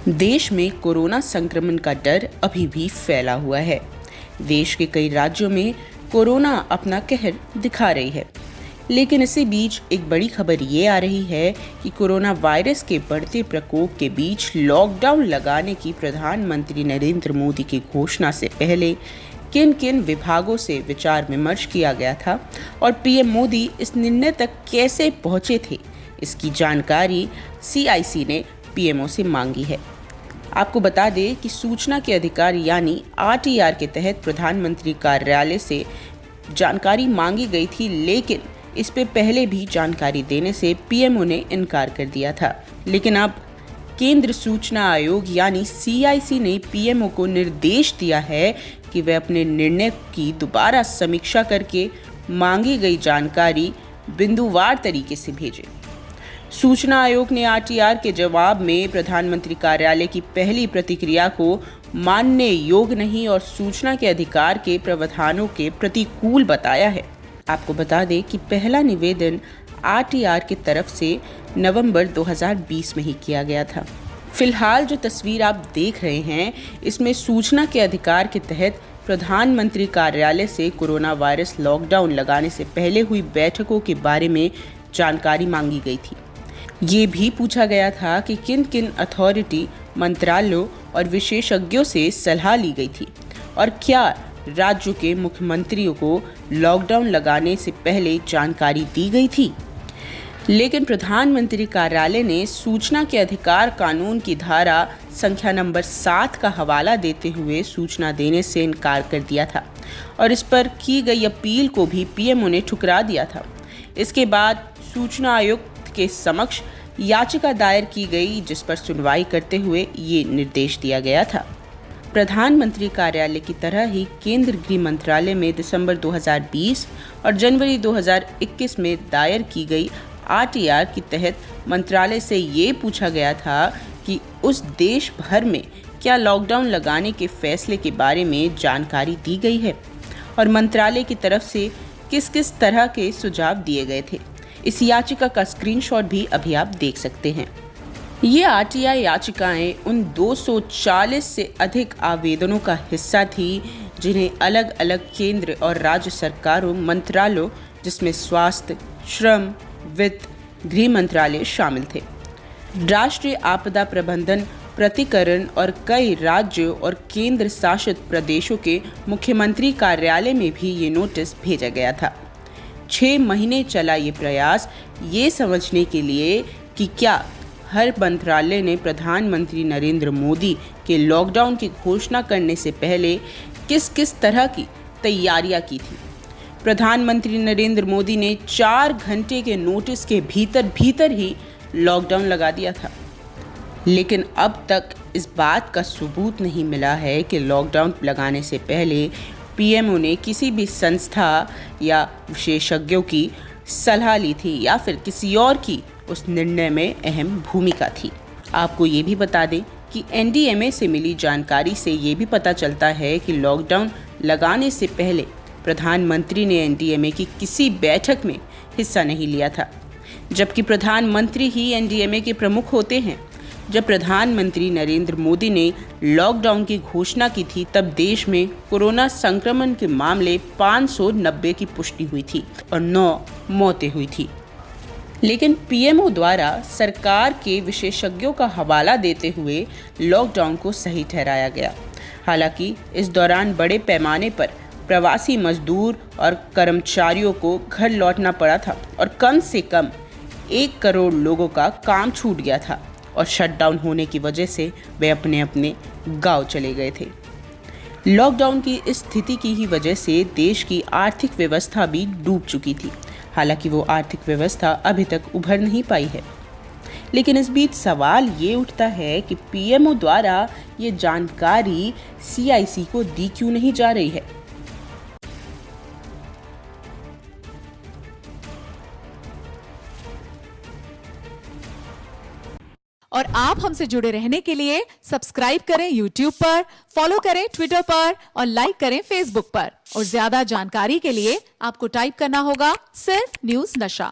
देश में कोरोना संक्रमण का डर अभी भी फैला हुआ है। देश के कई राज्यों में कोरोना अपना कहर दिखा रही है, लेकिन इसी बीच एक बड़ी खबर ये आ रही है कि कोरोना वायरस के बढ़ते प्रकोप के बीच लॉकडाउन लगाने की प्रधानमंत्री नरेंद्र मोदी की घोषणा से पहले किन किन विभागों से विचार विमर्श किया गया था और पीएम मोदी इस निर्णय तक कैसे पहुंचे थे, इसकी जानकारी CIC ने पीएमओ से मांगी है। आपको बता दें कि सूचना के अधिकार यानी RTR के तहत प्रधानमंत्री कार्यालय से जानकारी मांगी गई थी, लेकिन इस पे पहले भी जानकारी देने से पीएमओ ने इनकार कर दिया था। लेकिन अब केंद्र सूचना आयोग यानी CIC ने पीएमओ को निर्देश दिया है कि वे अपने निर्णय की दोबारा समीक्षा करके मांगी गई जानकारी बिंदुवार तरीके से भेजें। सूचना आयोग ने RTR के जवाब में प्रधानमंत्री कार्यालय की पहली प्रतिक्रिया को मानने योग्य नहीं और सूचना के अधिकार के प्रावधानों के प्रतिकूल बताया है। आपको बता दें कि पहला निवेदन RTR की तरफ से नवंबर 2020 में ही किया गया था। फिलहाल जो तस्वीर आप देख रहे हैं, इसमें सूचना के अधिकार के तहत प्रधानमंत्री कार्यालय से कोरोना वायरस लॉकडाउन लगाने से पहले हुई बैठकों के बारे में जानकारी मांगी गई थी। ये भी पूछा गया था कि किन किन अथॉरिटी, मंत्रालयों और विशेषज्ञों से सलाह ली गई थी और क्या राज्यों के मुख्यमंत्रियों को लॉकडाउन लगाने से पहले जानकारी दी गई थी। लेकिन प्रधानमंत्री कार्यालय ने सूचना के अधिकार कानून की धारा संख्या नंबर 7 का हवाला देते हुए सूचना देने से इनकार कर दिया था और इस पर की गई अपील को भी पीएमओ ने ठुकरा दिया था। इसके बाद सूचना आयुक्त के समक्ष याचिका दायर की गई, जिस पर सुनवाई करते हुए ये निर्देश दिया गया था। प्रधानमंत्री कार्यालय की तरह ही केंद्र गृह मंत्रालय में दिसंबर 2020 और जनवरी 2021 में दायर की गई RTR के तहत मंत्रालय से ये पूछा गया था कि उस देश भर में क्या लॉकडाउन लगाने के फैसले के बारे में जानकारी दी गई है और मंत्रालय की तरफ से किस किस तरह के सुझाव दिए गए थे। इस याचिका का स्क्रीनशॉट भी अभी आप देख सकते हैं। ये RTI याचिकाएं उन 240 से अधिक आवेदनों का हिस्सा थी, जिन्हें अलग अलग केंद्र और राज्य सरकारों, मंत्रालयों जिसमें स्वास्थ्य, श्रम, वित्त, गृह मंत्रालय शामिल थे, राष्ट्रीय आपदा प्रबंधन प्राधिकरण और कई राज्यों और केंद्र शासित प्रदेशों के मुख्यमंत्री कार्यालय में भी ये नोटिस भेजा गया था। 6 महीने चला ये प्रयास ये समझने के लिए कि क्या हर मंत्रालय ने प्रधानमंत्री नरेंद्र मोदी के लॉकडाउन की घोषणा करने से पहले किस किस तरह की तैयारियां की थी। प्रधानमंत्री नरेंद्र मोदी ने 4 घंटे के नोटिस के भीतर ही लॉकडाउन लगा दिया था, लेकिन अब तक इस बात का सबूत नहीं मिला है कि लॉकडाउन लगाने से पहले पीएमओ ने किसी भी संस्था या विशेषज्ञों की सलाह ली थी या फिर किसी और की उस निर्णय में अहम भूमिका थी। आपको ये भी बता दें कि NDMA से मिली जानकारी से ये भी पता चलता है कि लॉकडाउन लगाने से पहले प्रधानमंत्री ने NDMA की किसी बैठक में हिस्सा नहीं लिया था, जबकि प्रधानमंत्री ही NDMA के प्रमुख होते हैं। जब प्रधानमंत्री नरेंद्र मोदी ने लॉकडाउन की घोषणा की थी, तब देश में कोरोना संक्रमण के मामले 590 की पुष्टि हुई थी और 9 मौतें हुई थी। लेकिन पीएमओ द्वारा सरकार के विशेषज्ञों का हवाला देते हुए लॉकडाउन को सही ठहराया गया। हालांकि इस दौरान बड़े पैमाने पर प्रवासी मजदूर और कर्मचारियों को घर लौटना पड़ा था और कम से कम 1 करोड़ लोगों का काम छूट गया था और शटडाउन होने की वजह से वे अपने अपने गांव चले गए थे। लॉकडाउन की इस स्थिति की ही वजह से देश की आर्थिक व्यवस्था भी डूब चुकी थी। हालांकि वो आर्थिक व्यवस्था अभी तक उभर नहीं पाई है। लेकिन इस बीच सवाल ये उठता है कि पीएमओ द्वारा ये जानकारी CIC को दी क्यों नहीं जा रही है। और आप हमसे जुड़े रहने के लिए सब्सक्राइब करें YouTube पर, फॉलो करें Twitter पर और लाइक करें Facebook पर। और ज्यादा जानकारी के लिए आपको टाइप करना होगा सिर्फ न्यूज़ नशा।